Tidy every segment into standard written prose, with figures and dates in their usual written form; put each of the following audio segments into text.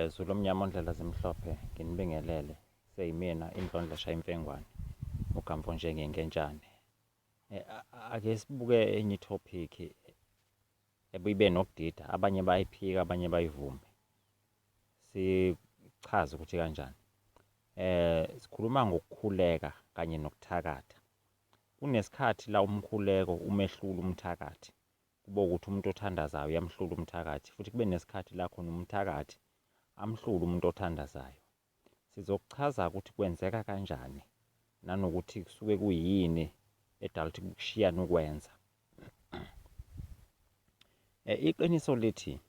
Zulu mnyama ondlela zimhlophe nginibingelele seyimina indlondla shaya imfengwane ugamvo njengengentshane. Ake sibuke enye itopic ebuyibe nokudida, abanye bayiphika abanye bayivume. Sichaze ukuthi kanjani. Sikhuluma ngokukhuleka kanye nokuthakatha. Kunesikhathi la umkhuleko umehlula umthakathi. Kube ukuthi umuntu othandazayo uyamhlula umthakathi, futhi kube nesikhathi la khona umthakathi amhlule umuntu othandazayo. Sizokuchaza ukuthi kwenzeka kanjani nanokuthi kusuke kuyini edala ukuthi kushiyane ukwenza. Iqiniso lithi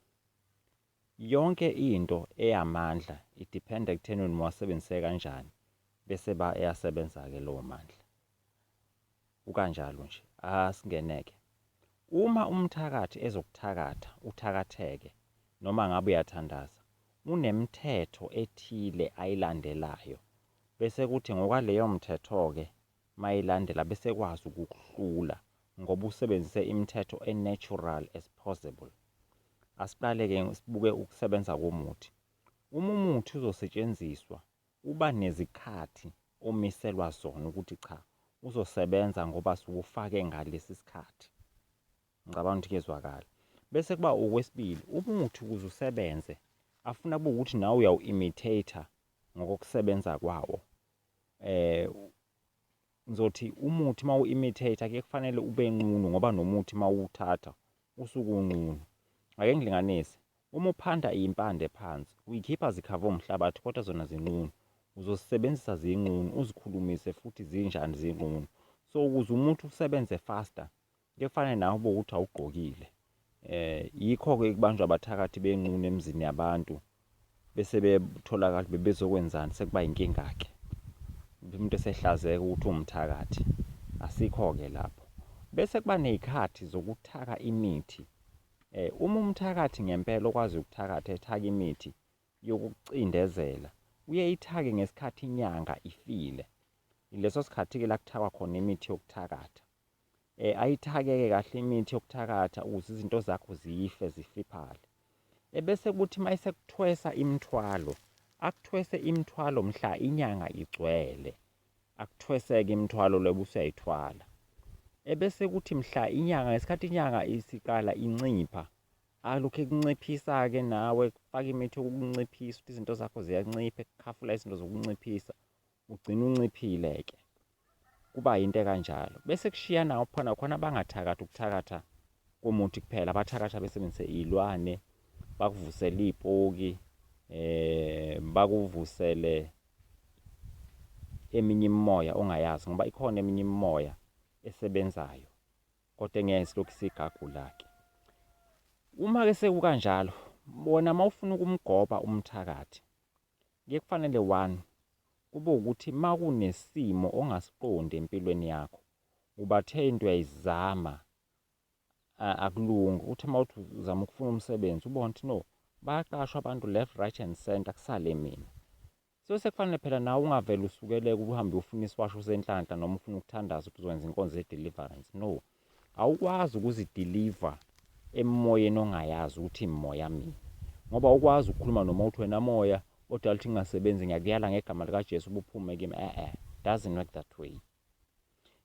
yonke into eyamandla idependa ekuthenini mawasebenzise kanjani bese eyasebenza-ke lowo mandla. Kukanjalo nje, asingeneke. Uma umthakathi ezokuthakatha, uthakatheke, noma ngabe uyathandaza, unemithetho ethile ayilandelayo. Bese kuthi ngokwaleyo mthetho-ke mayilandela bese kwazi ukukuhlula ngoba usebenzise imithetho e-natural as possible. Asiqale-ke sibuke ukusebenza komuthi. Uma umuthi uzosetshenziswa, uba nezikhathi omiselwa zona ukuthi cha, uzosebenza ngoba siwufake ngalesi sikhathi. Ngicabanga ukuthi kezwakala. Bese kuba okwesibili, umuthi ukuze usebenze afuna ukuthi nawe uyawu-imitate ngokusebenza kwawo. Ngizothi umuthi mawu-imitate ake kufanele ube nqunu ngoba nomuthi mawuthatha usuke unqunu. Ake ngilinganise, uma uphanda iy'mpande phansi uyikhipha zikhave umhlabathi kodwa zona zinqunu, uzosebenzisa zinqunu uzikhulumise futhi zinjani zinqunu. So ukuze umuthi usebenze faster kuye kufanele nawe ube ukuthi awugqokile. Yikho-ke kubanjwa abathakathi benqunu emizini yabantu bese betholakala bebezokwenzani sekuba inkinga-ke. Umuntu esehlazeka ukuthi uwumthakathi, asikho-ke lapho. Bese kuba ney'khathi zokuthaka imithi. Uma umthakathi ngempela okwazi ukuthakatha ethaka imithi yokucindezela, uyayithake ngesikhathi inyanga ifile. Ileso sikhathi-ke la kuthakwa khona imithi yokuthakatha. Ayithake-ke kahle imithi yokuthakatha ukuze izinto zakho zife zifiphale. Ebese kuthi mayesekuthwesa imithwalo, akuthwese imithwalo mhla inyanga igcwele. Akuthwese-ke imithwalo leyo usuyayithwala. Ebese kuthi mhla inyanga, ngesikhathi inyanga isiqala incipha, alokhu ekunciphisa-ke nawe kufaka imithi yokunciphisa ukuthi izinto zakho ziyancipha, ekukhafula izinto zokunciphisa, ugcine unciphile-ke. Kuba yinto ekanjalo. Bese kushiyana khona abangathakathi ukuthakatha komuthi kuphela, abathakatha besebenzise iy'lwane, bakuvusele iy'poki, bakuvusele eminye imimoya ongayazi ngoba ikhona eminye imimoya esebenzayo kodwa engeke silokhu sigagula-ke. Uma-ke sekukanjalo, bona mawufuna ukumgoba umthakathi, kuye kufanele 1, kube ukuthi makunesimo ongasiqondi empilweni yakho, ubathe into uyayizama, akulungi. Uthi mawuthi uzama ukufuna umsebenzi, ubone ukuthi no, bayaqashwa abantu left, right and center, kusale mina. So sekufanele phela nawe ungavele usukeleke uhambe ufuna isiwasho senhlanhla noma ufuna ukuthandaza ukuthi uzokwenza inkonzo ye-deliverance. No, awukwazi ukuzidiliva emoyeni ongayazi ukuthi imoya mina. Ngoba ukwazi ukukhuluma noma uthi wena moya odala ukuthi ngingasebenzi ngiyakuyala ngegama likaJesu ubuphume kimi. Doesn't work that way.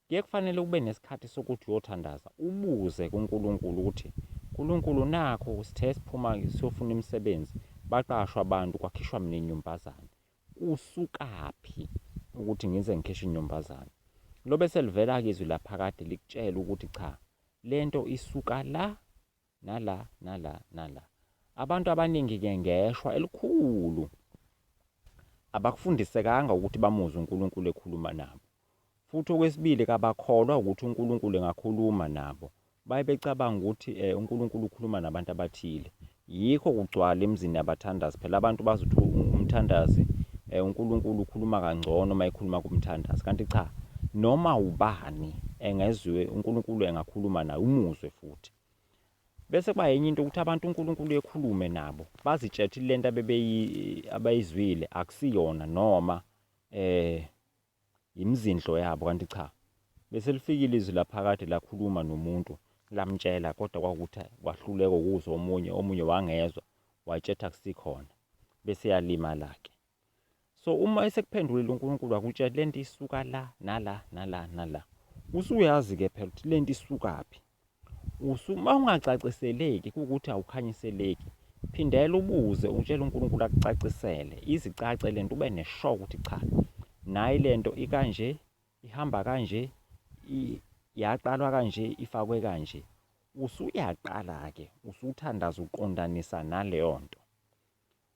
Kuye kufanele kube nesikhathi sokuthi uyothandaza, ubuze kuNkulunkulu ukuthi uNkulunkulu nakho sithe siphuma siyofuna imisebenzi, baqashwa abantu kwakhishwa mina inyumbazane. Usukaphi ukuthi ngize ngikheshe inyumbazane? Lo bese livela-ke izwi laphakade likutshela ukuthi cha, lento isuka la nala nala nala. Abantu abaningi-ke ngeshwa elikhulu abakufundisekanga ukuthi bamuzwe uNkulunkulu ekhuluma nabo. Futhi okwesibili kabakholwa ukuthi uNkulunkulu engakhuluma nabo. Baye becabanga ukuthi uNkulunkulu ukhuluma nabantu abathile. Yikho kugcwala emizini yabathandazi. Phela abantu bazi ukuthi umthandazi uNkulunkulu ukhuluma kangcono uma ekhuluma kumthandazi. Kanti cha, noma ubani engezwe uNkulunkulu engakhuluma naye umuzwe futhi. Bese kuba yenye into ukuthi abantu uNkulunkulu ekhulume nabo bazitshela ukuthi lento abayizwile akusiyona noma imizindlo yabo, kanti cha. Bese lifikile izwi laphakade lakhuluma nomuntu lamtshela kodwa kwakuthi wahluleka ukuzwa omunye wangezwa wayitshela akusikhona. bese yalimala-ke. So uma esekuphendulile uNkulunkulu akutshela lento isuka la nala nala nala, usuyazi-ke phela ukuthi lento isukaphi. Uma ungacaciseleki kuwukuthi awukhanyiseleki, phindela ubuze utshele uNkulunkulu akucacisele, izicace lento ube neshock ukuthi cha, nayi lento ikanje, ihamba kanje, yaqalwa kanje, ifakwe kanje. Usuyaqala-ke, usuthandaza uqondanisa naleyo nto.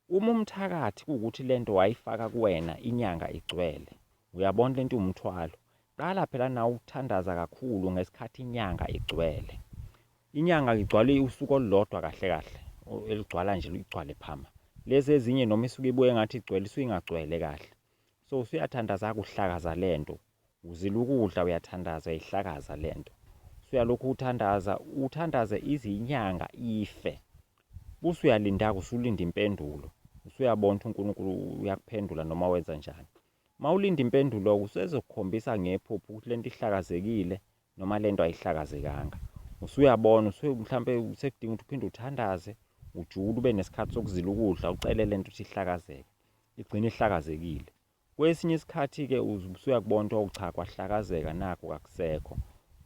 Uma umthakathi kuwukuthi lento wayifaka kuwena inyanga igcwele, uyabona lento umthwalo, qala phela nawe ukuthandaza kakhulu ngesikhathi inyanga igcwele. Inyanga igcwale usuku olulodwa kahle kahle, eligcwala nje ligcwale phama. Lezi ezinye noma isuke ibuye ngathi igcwele isuke ingagcwele kahle. So usuyathandaza kuhlakaza lento, uzila ukudla uyathandaza uyayihlakaza lento. Usuyalokhu uthandaze izinyanga ife. Usuyalinda-ke, usulinda impendulo. Usuyabona ukuthi uNkulunkulu uyakuphendula noma wenza njani. Uma ulinda impendulo-ke usezokukhombisa ngephupho ukuthi lento ihlakazekile noma lento ayihlakazekanga. Usuyabona, mhlampe usekudinga ukuthi uphinde uthandaze, ujule ube nesikhathi sokuzila ukudla, ucele lento ukuthi ihlakazeke, igcine ihlakazekile. Kwesinye isikhathi-ke usuyakubona ukuthi cha, kwahlakazeka nakho kakusekho.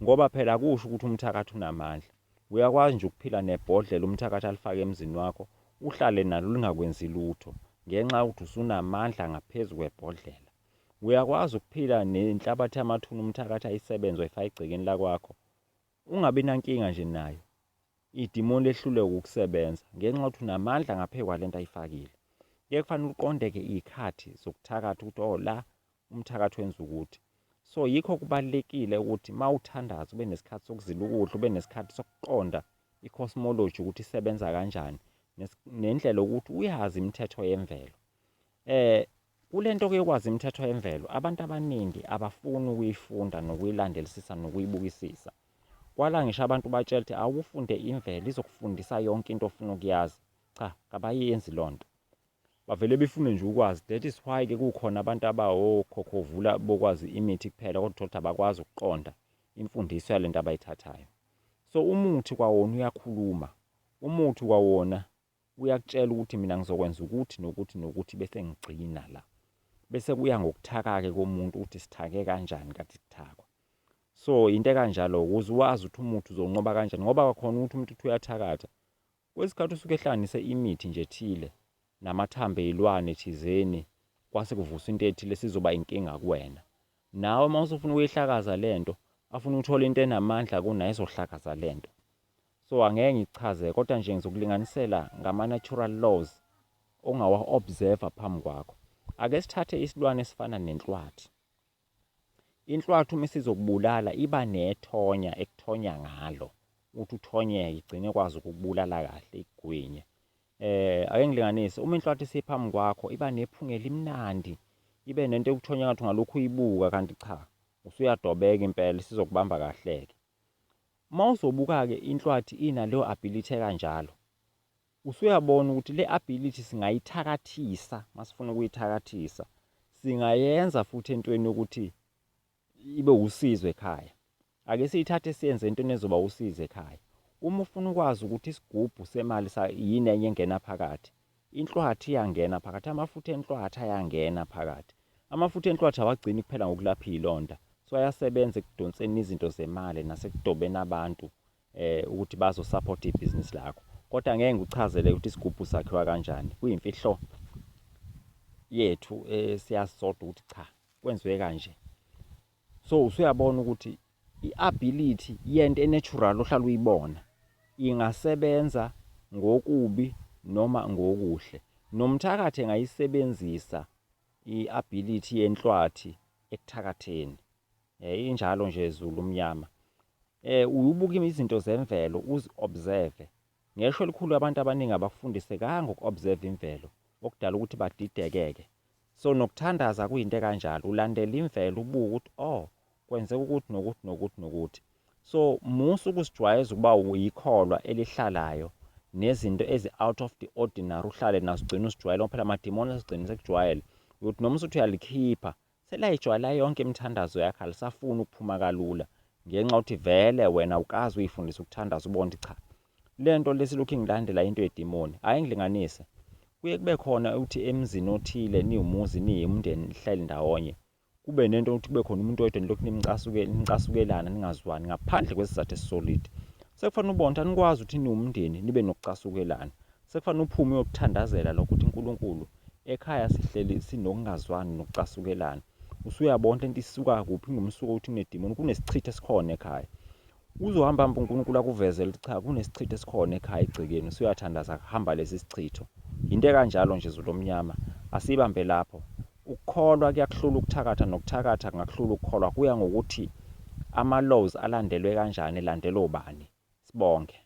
Ngoba phela akusho ukuthi umthakathi unamandla. Uyakwazi nje ukuphila nebhodlela umthakathi alifake emzini wakho, uhlale nalo lingakwenzi lutho ngenxa yokuthi usunamandla ngaphezu kwebhodlela. Uyakwazi ukuphila nenhlabathi yamathuna umthakathi ayisebenza wayifaka egcekeni lakwakho, ungabi nankinga nje nayo. Idimoni lehluleke ukusebenza ngenxa yokuthi unamandla ngaphezu kwalento ayifakile. Kuye kufanele uqonde-ke iy'khathi zokuthakatha ukuthi la umthakathi wenza ukuthi. So yikho kubalulekile ukuthi uma uthandaza ube nesikhathi sokuzila ukudla, ube nesikhathi sokuqonda i-cosmology ukuthi isebenza kanjani, nendlela ukuthi uyazi imithetho yemvelo. Kule nto yokwazi imithetho yemvelo, abantu abaningi abafuni ukuyifunda nokuyilandelisisa nokuyibukisisa. Kwala ngisho abantu batshela ukuthi awufunde imvelo izokufundisa yonke into ofuna ukuyazi. Cha, kabayenzi loo nto. Bavele befune nje ukwazi. That is why-ke kukhona abantu abawokhokhovula bokwazi imithi kuphela kodwa ukuthi abakwazi ukuqonda imfundiso yalento abayithathayo. So umuthi kwawona uyakhuluma. Umuthi kwawona uyakutshela ukuthi mina ngizokwenza ukuthi nokuthi nokuthi bese ngigcina la. Bese kuya ngokuthaka-ke komuntu ukuthi sithake kanjani kathi sithakwa. So into kanjalo ukuze wazi ukuthi umuthi uzonqoba kanjani ngoba kwakhona ukuthi umuntu uthi uyathakatha. Kwesikhathi usuke ehlanganise imithi nje ethile namathambo ey'lwane thizeni, kwase kuvusa into ethile sizoba inkinga kuwena. Nawe uma usufuna ukuyihlakaza lento, afuna uthola into enamandla kunayo ezohlakaza lento. So angeke ngichaze kodwa nje ngizokulinganisela ngama-natural laws ongawa-observe phambi kwakho. Ake sithathe isilwane esifana nenhlwathi. Inhlwathi uma isizokubulala iba nethonya ekuthonya ngalo, uthi uthonyeke igcine kwazi ukukubulala kahle igwinye. Ake ngilinganise, uma inhlwathi isiphambi kwakho iba nephunga elimnandi, ibe nento ekuthonya ngathi ungalokhu uyibuka kanti cha, usuyadobeka impela isizokubamba kahle-ke. Uma uzobuka-ke inhlwathi inaleyo ability kanjalo, usuyabona ukuthi le ability singayithakathisa, masifuna ukuyithakathisa, singayenza futhi entweni yokuthi ibe usizo ekhaya. Ake siyithathe siyenze entweni ezoba usizo ekhaya. Uma ufuna ukwazi ukuthi isigubhu semali yini enye engena phakathi, inhlwathi iyangena phakathi, amafutha enhlwathi ayangena phakathi. Amafutha enhlwathi awagcini kuphela ngokulapha iy'londa, so ayasebenza ekudonseni izinto zemali nasekudobeni abantu ukuthi bazosupport ibhizinisi lakho. Kodwa ngeke ngikuchazele ukuthi isigubhu sakhiwa kanjani, kuyimfihlo yethu siyasodwa ukuthi cha, kwenziwe kanje. So usuyabona ukuthi i-ability yento e-natural ohlala uyibona ingasebenza ngokubi noma ngokuhle. Nomthakathi engayisebenzisa i-ability yenhlwathi ekuthakatheni. Injalo nje Zulu umnyama. Ubuke izinto zemvelo uzi-observe. Ngesho elikhulu abantu abaningi abafundisekanga ngoku-observe imvelo okudala ukuthi badidekeke. So nokuthandaza kuyinto kanjalo, ulandela imvelo ubuke ukuthi kwenzeka ukuthi nokuthi nokuthi nokuthi. So musu ukusijwayeza ukuba uyikholwa elihlalayo nezinto ezi-out of the ordinary uhlale nazo ugcine usijwayele, phela amadimoni asigcine sekujwayele ukuthi noma usuthi uyalikhipha selayijwayela yonke imithandazo yakho, alisafuni ukuphuma kalula ngenxa yokuthi vele wena ukazi uyifundisa ukuthandaza ubona ukuthi cha, le nto lesilokhu ngilandela into yedimoni. Ake ngilinganise, kuye kube khona ukuthi emzini othile niwumuzi niyimndeni nihlale ndawonye kube nento ukuthi kube khona umuntu oyedwa lokhu nimcasukelana ningazwani ngaphandle kwesizathu esisolid. Sekufanele ubone ukuthi anikwazi ukuthi niwumndeni nibe nokucasukelana. Sekufanele uphume uyokuthandazela lokho ukuthi uNkulunkulu ekhaya sihleli sinokungazwani nokucasukelana. Usuyabona lento isuka kuphi ngumsuka ukuthi kunedimoni kunesichitho esikhona ekhaya. Uzohamba uNkulunkulu akuvezele ukuthi cha kunesichitho esikhona ekhaya egcekeni usuyathandaza hamba lesi sichitho. Into kanjalo nje izulu omnyama asibambe lapho. Ukukholwa kuyakuhlula ukuthakatha nokuthakatha kungakuhlula ukukholwa kuya ngokuthi ama-laws alandelwe kanjani elandelwa ubani. Sibonge.